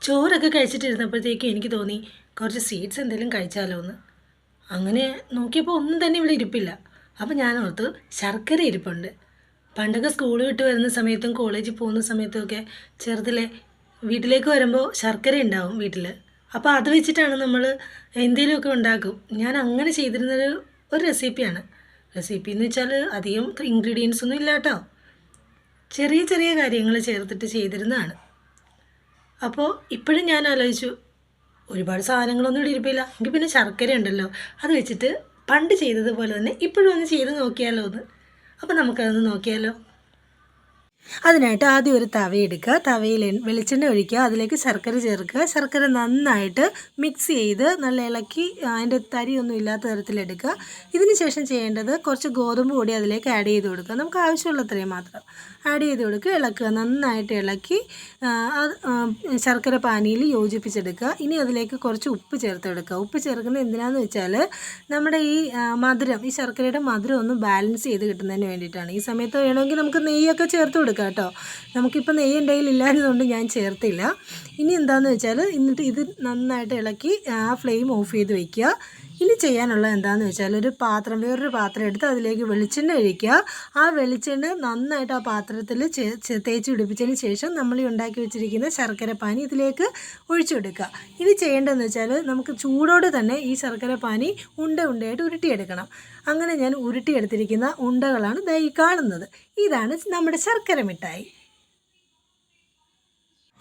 ചോറൊക്കെ കഴിച്ചിട്ടിരുന്നപ്പോഴത്തേക്കും എനിക്ക് തോന്നി കുറച്ച് സ്വീറ്റ്സ് എന്തെങ്കിലും കഴിച്ചാലോ എന്ന്. അങ്ങനെ നോക്കിയപ്പോൾ ഒന്നും തന്നെ ഇവിടെ ഇരിപ്പില്ല. അപ്പോൾ ഞാൻ ഓർത്തു ശർക്കര ഇരിപ്പുണ്ട്. പണ്ടൊക്കെ സ്കൂൾ വിട്ട് വരുന്ന സമയത്തും കോളേജിൽ പോകുന്ന സമയത്തുമൊക്കെ ചെറുതിലെ വീട്ടിലേക്ക് വരുമ്പോൾ ശർക്കര ഉണ്ടാവും വീട്ടിൽ. അപ്പോൾ അത് വെച്ചിട്ടാണ് നമ്മൾ എന്തെങ്കിലുമൊക്കെ ഉണ്ടാക്കും. ഞാൻ അങ്ങനെ ഒരു റെസിപ്പിയാണ്. റെസിപ്പി എന്ന് വെച്ചാൽ അധികം ഇൻഗ്രീഡിയൻസ് ഒന്നും ഇല്ല കേട്ടോ. ചെറിയ ചെറിയ കാര്യങ്ങൾ ചേർത്തിട്ട് ചെയ്തിരുന്നതാണ്. അപ്പോൾ ഇപ്പോഴും ഞാൻ ആലോചിച്ചു, ഒരുപാട് സാധനങ്ങളൊന്നും ഇവിടെ ഇരിപ്പില്ല, എങ്കിൽ പിന്നെ ശർക്കര ഉണ്ടല്ലോ, അത് വെച്ചിട്ട് പണ്ട് ചെയ്തതുപോലെ തന്നെ ഇപ്പോഴും ഒന്ന് ചെയ്ത് നോക്കിയാലോ എന്ന്. അപ്പോൾ നമുക്കതൊന്ന് നോക്കിയാലോ. അതിനായിട്ട് ആദ്യം ഒരു തവ എടുക്കുക. തവയിൽ വെളിച്ചെണ്ണ ഒഴിക്കുക. അതിലേക്ക് ശർക്കര ചേർക്കുക. ശർക്കര നന്നായിട്ട് മിക്സ് ചെയ്ത് നല്ല ഇളക്കി അതിൻ്റെ തരിയൊന്നും ഇല്ലാത്ത തരത്തിലെടുക്കുക. ഇതിന് ശേഷം ചെയ്യേണ്ടത് കുറച്ച് ഗോതമ്പ് പൊടി അതിലേക്ക് ആഡ് ചെയ്ത് കൊടുക്കുക. നമുക്ക് ആവശ്യമുള്ളത്രയും മാത്രം ആഡ് ചെയ്ത് കൊടുക്കുക. ഇളക്കുക, നന്നായിട്ട് ഇളക്കി ശർക്കര പാനിയിൽ യോജിപ്പിച്ചെടുക്കുക. ഇനി അതിലേക്ക് കുറച്ച് ഉപ്പ് ചേർത്തെടുക്കുക. ഉപ്പ് ചേർക്കുന്നത് എന്തിനാണെന്ന് വെച്ചാൽ നമ്മുടെ ഈ മധുരം, ഈ ശർക്കരയുടെ മധുരം ഒന്ന് ബാലൻസ് ചെയ്ത് കിട്ടുന്നതിന് വേണ്ടിയിട്ടാണ്. ഈ സമയത്ത് വേണമെങ്കിൽ നമുക്ക് നെയ്യൊക്കെ ചേർത്ത് കൊടുക്കാം കേട്ടോ. നമുക്കിപ്പോൾ നെയ്യ് എൻ്റെ കയ്യിൽ ഇല്ലാത്തതുകൊണ്ട് ഞാൻ ചേർത്തില്ല. ഇനി എന്താണെന്ന് വെച്ചാൽ ഇത് നന്നായിട്ട് ഇളക്കി ആ ഫ്ലെയിം ഓഫ് ചെയ്ത് വയ്ക്കുക. ഇനി ചെയ്യാനുള്ളത് എന്താണെന്ന് വെച്ചാൽ വേറൊരു പാത്രം എടുത്ത് അതിലേക്ക് വെളിച്ചെണ്ണ ഒഴിക്കുക. ആ വെളിച്ചെണ്ണ നന്നായിട്ട് ആ പാത്രത്തിൽ തേച്ച് പിടിപ്പിച്ചതിന് ശേഷം നമ്മൾ ഈ ഉണ്ടാക്കി വെച്ചിരിക്കുന്ന ശർക്കര പാനി ഇതിലേക്ക് ഒഴിച്ചു കൊടുക്കുക. ഇനി ചെയ്യേണ്ടതെന്ന് വെച്ചാൽ നമുക്ക് ചൂടോടെ തന്നെ ഈ ശർക്കര പാനി ഉണ്ടയായിട്ട് ഉരുട്ടിയെടുക്കണം. അങ്ങനെ ഞാൻ ഉരുട്ടിയെടുത്തിരിക്കുന്ന ഉണ്ടകളാണ് ദാ ഈ കാണുന്നത്. ഇതാണ് നമ്മുടെ ശർക്കര മിഠായി.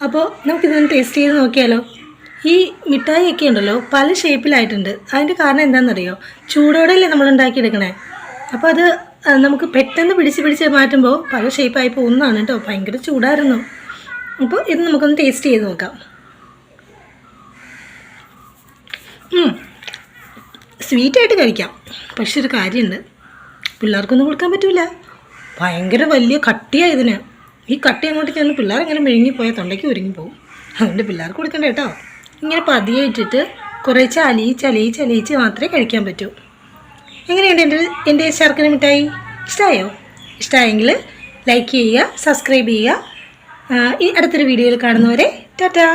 അപ്പോൾ നമുക്കിതൊന്ന് ടേസ്റ്റ് ചെയ്ത് നോക്കിയാലോ. ഈ മിഠായിയൊക്കെ ഉണ്ടല്ലോ പല ഷേപ്പിലായിട്ടുണ്ട്. അതിൻ്റെ കാരണം എന്താണെന്നറിയോ? ചൂടോടെയല്ലേ നമ്മൾ ഉണ്ടാക്കിയെടുക്കണേ. അപ്പോൾ അത് നമുക്ക് പെട്ടെന്ന് പിടിച്ച് മാറ്റുമ്പോൾ പല ഷേപ്പായി പോകുന്നതാണ് കേട്ടോ. ഭയങ്കര ചൂടായിരുന്നു. അപ്പോൾ ഇത് നമുക്കൊന്ന് ടേസ്റ്റ് ചെയ്ത് നോക്കാം. സ്വീറ്റായിട്ട് കഴിക്കാം. പക്ഷെ ഒരു കാര്യമുണ്ട്, പിള്ളേർക്കൊന്നും കൊടുക്കാൻ പറ്റില്ല. ഭയങ്കര വലിയ കട്ടിയാണ് ഇതിന്. ഈ കട്ടി അങ്ങോട്ട് ചെന്ന് പിള്ളേർ ഇങ്ങനെ മെഴുങ്ങിപ്പോയാൽ തൊണ്ടയ്ക്ക് ഒരുങ്ങിപ്പോവും. അതുകൊണ്ട് പിള്ളേർക്ക് കൊടുക്കണ്ട കേട്ടോ. ഇങ്ങനെ പതിയെ ഇട്ടിട്ട് കുറേശ്ശെ അലിയിച്ച് മാത്രമേ കഴിക്കാൻ പറ്റൂ. എങ്ങനെയുണ്ട് എൻ്റെ ശർക്കര മിഠായി? ഇഷ്ടമായോ? ഇഷ്ടമായെങ്കിൽ ലൈക്ക് ചെയ്യുക, സബ്സ്ക്രൈബ് ചെയ്യുക. ഈ അടുത്തൊരു വീഡിയോയിൽ കാണുന്നവരെ ടാറ്റാ.